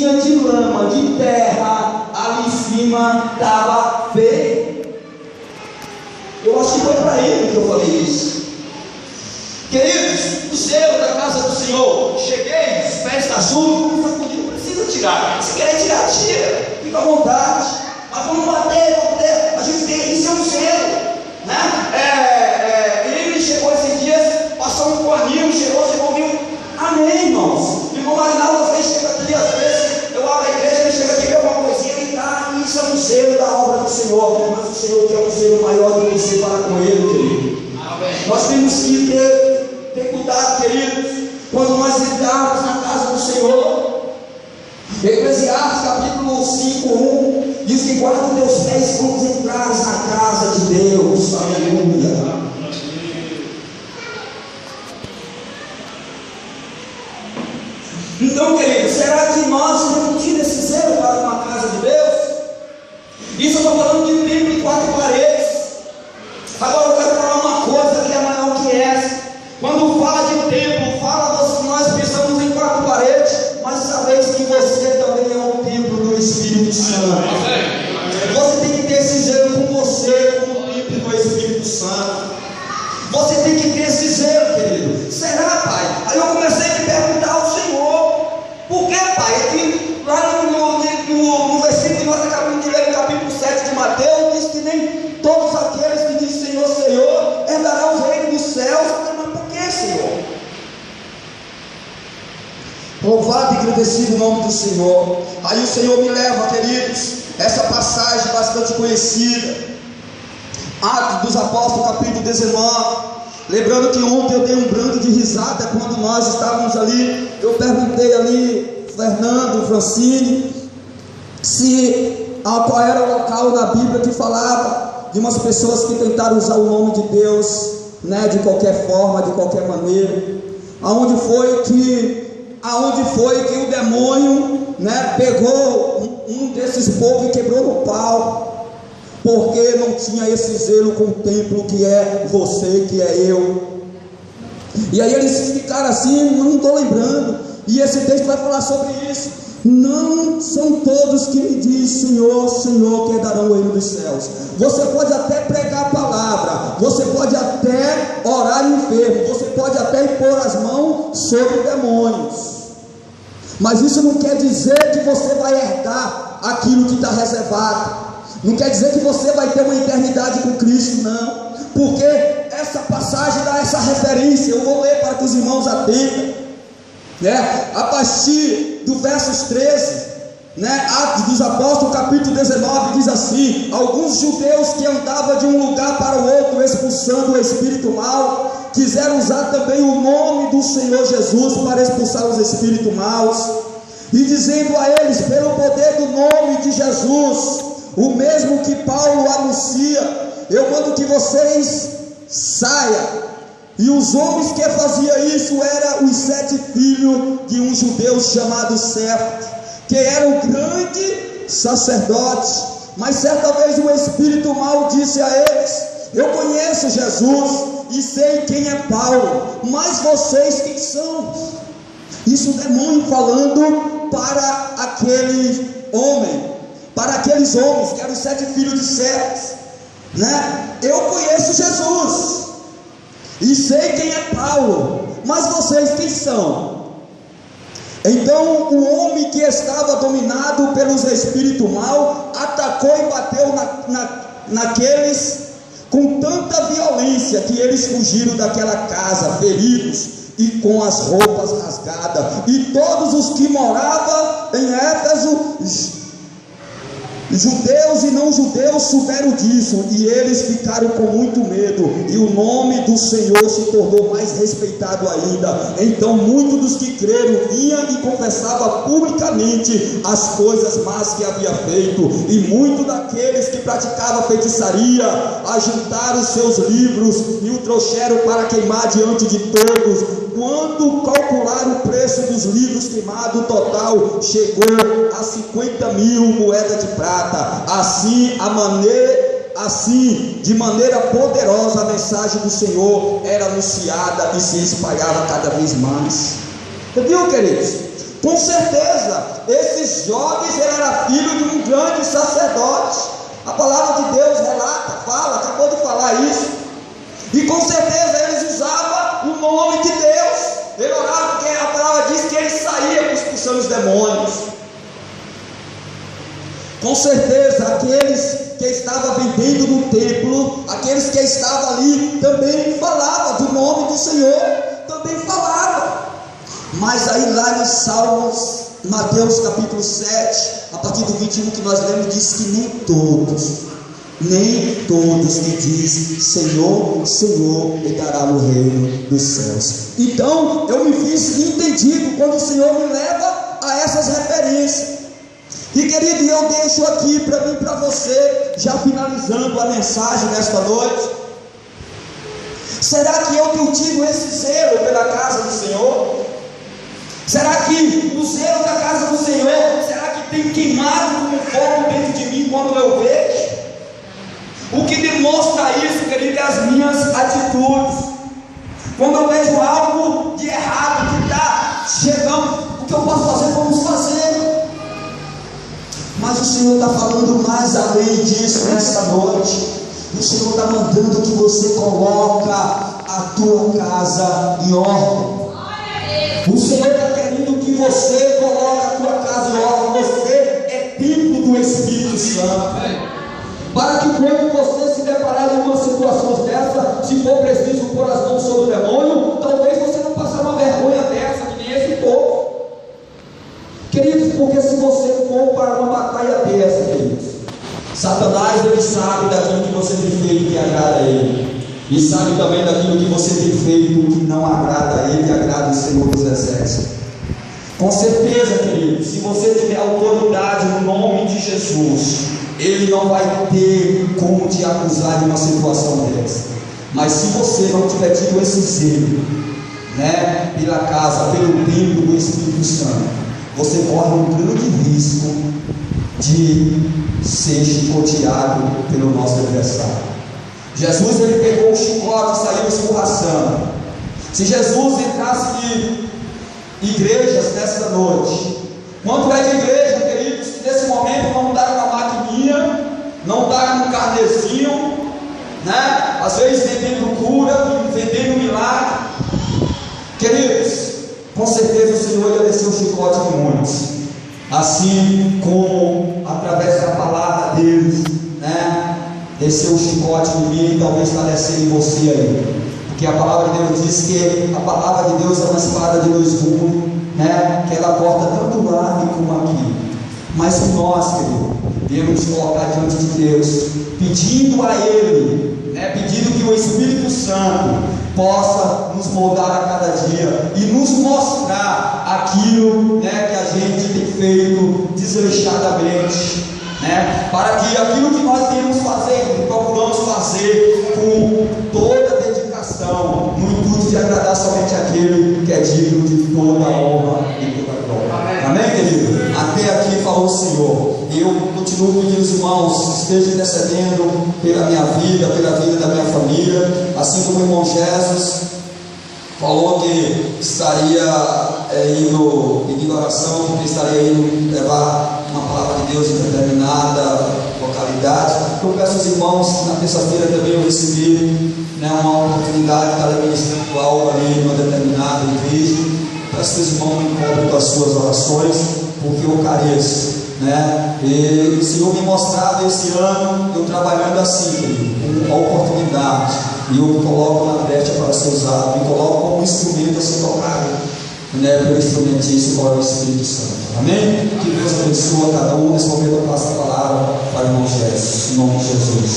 tinha de lama, de terra, ali em cima estava feio. Eu acho que foi para ele que eu falei isso. Queridos, o zelo da casa do Senhor, cheguei, os pés está sujo, não precisa tirar. Se quer tirar, tira, fica à vontade. Mas vamos bater, a gente tem, isso é um zelo, né? Ele chegou esses dias, passou um paninho, chegou, viu? Amém, irmãos. Irmão Marinaldo, às vezes chega aqui, às vezes eu abro a igreja, ele chega aqui, vê uma coisinha, ele está, isso é um zelo da obra do Senhor, mas o Senhor quer um zelo maior do que você para com ele, querido. Amém. Nós temos que ter cuidado, queridos, quando nós entrarmos na casa do Senhor. Eclesiastes capítulo 5:1 diz que guarda os teus pés quando entrares na casa de Deus. Aleluia. Então, queridos, será que nós vamos ter esse zelo para uma casa de Deus? Isso eu estou falando de templo e 4 paredes. Agora eu quero falar uma coisa que é maior que essa. Quando fala de templo, fala que nós pensamos em 4 paredes, mas sabeis que você também é um templo do Espírito Santo. Você tem que ter esse zelo com você, como um templo do Espírito Santo. Você tem que ter esse zelo, querido. Será, pai? Aí eu comecei a me perguntar ao Senhor: por que, pai? Aqui, lá no versículo que nós acabamos de ler, no capítulo 7 de Mateus, diz que nem todos aqueles que dizem Senhor, Senhor, herdarão o reino dos céus. Mas por que, Senhor? Louvado e agradecido o nome do Senhor. Aí o Senhor me leva, queridos, essa passagem bastante conhecida, Atos dos Apóstolos, capítulo 19. Lembrando que ontem eu dei um brando de risada quando nós estávamos ali. Eu perguntei ali, Fernando, Francine, qual era o local na Bíblia que falava de umas pessoas que tentaram usar o nome de Deus, né, de qualquer forma, de qualquer maneira. Aonde foi que o demônio, né, pegou um desses povos e quebrou no pau, porque não tinha esse zelo com o templo que é você, que é eu. E aí eles ficaram assim, não estou lembrando, e esse texto vai falar sobre isso. Não são todos que me dizem Senhor, Senhor, que herdarão o reino dos céus. Você pode até pregar a palavra, você pode até orar enfermo, você pode até impor as mãos sobre demônios, mas isso não quer dizer que você vai herdar aquilo que está reservado. Não quer dizer que você vai ter uma eternidade com Cristo, não. Porque essa passagem dá essa referência. Eu vou ler para que os irmãos atentem, né? A partir do versos 13, né? Atos dos Apóstolos, capítulo 19, diz assim: alguns judeus que andavam de um lugar para o outro, expulsando o espírito mau, quiseram usar também o nome do Senhor Jesus para expulsar os espíritos maus, e dizendo a eles: pelo poder do nome de Jesus, o mesmo que Paulo anuncia, eu mando que vocês saiam. E os homens que faziam isso eram os 7 filhos de um judeu chamado Cefas, que era um grande sacerdote. Mas certa vez o espírito mau disse a eles: eu conheço Jesus e sei quem é Paulo, mas vocês quem são? Isso o demônio falando para aquele homem, para aqueles homens que eram os 7 filhos de Cefas, né? Eu conheço Jesus e sei quem é Paulo, mas vocês quem são? Então o homem que estava dominado pelos espíritos maus atacou e bateu naqueles com tanta violência que eles fugiram daquela casa feridos e com as roupas rasgadas. E todos os que moravam em Éfeso, judeus e não judeus, souberam disso, e eles ficaram com muito medo, e o nome do Senhor se tornou mais respeitado ainda. Então muitos dos que creram vinham e confessavam publicamente as coisas más que havia feito, e muitos daqueles que praticavam feitiçaria ajuntaram os seus livros e o trouxeram para queimar diante de todos. Quando calcularam o preço dos livros queimados, o total chegou a 50.000 moedas de prata. Assim, de maneira poderosa, a mensagem do Senhor era anunciada e se espalhava cada vez mais. Você viu, queridos? Com certeza, esse Jobes era filho de um grande sacerdote. A palavra de Deus relata, fala, acabou de falar isso. E com certeza eles usavam o nome de Deus. Ele orava porque a palavra diz que ele saía expulsando os demônios. Com certeza aqueles que estavam vendendo no templo, aqueles que estavam ali, também falavam do nome do Senhor, também falavam. Mas aí lá em Salmos, Mateus capítulo 7, a partir do 21 que nós lemos, diz que nem todos que dizem Senhor, Senhor, entrará no reino dos céus. Então eu me fiz entendido quando o Senhor me leva a essas referências. E querido, eu deixo aqui para mim, para você, já finalizando a mensagem nesta noite. Será que eu cultivo esse zelo pela casa do Senhor? Será que o zelo da casa do Senhor, será que tem queimado como fogo dentro de mim quando eu vejo? O que demonstra isso, querido, é as minhas atitudes. Quando eu vejo algo de errado que está chegando, o que eu posso fazer? Vamos fazer. Mas o Senhor está falando mais além disso nessa noite. O Senhor está mandando que você coloque a tua casa em ordem. O Senhor está querendo que você coloque a tua casa em ordem. Você é templo do Espírito Santo. Para que quando você se deparar em uma situação dessa, se for preciso pôr as mãos sobre o demônio, talvez você não passe uma vergonha dessa, que nem esse povo. Queridos, porque se você for para uma batalha dessa, queridos, Satanás, ele sabe daquilo que você tem feito que agrada a ele, e sabe também daquilo que você tem feito que não agrada a ele e agrada o Senhor dos Exércitos. Com certeza, queridos, se você tiver autoridade no nome de Jesus, ele não vai ter como te acusar de uma situação dessa. Mas se você não tiver tido esse zelo, pela casa, pelo templo do Espírito Santo, você corre um grande risco de ser chicoteado pelo nosso adversário. Jesus, ele pegou o chicote e saiu escorraçando. Se Jesus entrasse em igrejas nessa noite, quanto é de igreja, queridos, que nesse momento não dá uma maquininha, não dá um carnezinho, às vezes vendendo cura, vendendo milagre. Queridos, com certeza o Senhor ia descer o chicote de muitos, assim como através da palavra dele, desceu o chicote em mim e talvez está descendo em você aí, porque a palavra de Deus diz que a palavra de Deus é uma espada de dois gumes, que ela corta tanto lá como aqui. Mas se nós, querido, devemos colocar diante de Deus, pedindo a Ele, pedindo que o Espírito Santo possa nos moldar a cada dia e nos mostrar aquilo que a gente tem feito desleixadamente, para que aquilo que nós queremos fazer, procuramos fazer com toda a dedicação, no intuito de agradar somente aquele que é digno de toda a honra e toda a glória. Amém, querido? Até aqui falou o Senhor. Eu continuo pedindo os irmãos, estejam intercedendo pela minha vida, pela vida da minha família, assim como o irmão Jesus falou que estaria pedindo oração, porque estaria indo levar uma palavra de Deus em determinada localidade. Eu peço aos irmãos que na terça-feira também eu recebi uma oportunidade de estar ministrando algo ali em uma determinada igreja. Peço que os irmãos me cobrem com as suas orações, porque eu careço. E o Senhor me mostrava esse ano, eu trabalhando assim, com uma oportunidade, e eu me coloco na brecha para ser usado, me coloco como um instrumento a ser tocado, pelo instrumentista qual é o Espírito Santo. Amém? Que Deus abençoe a cada um. Nesse momento eu passo a palavra para o irmão Jesus, em nome de Jesus.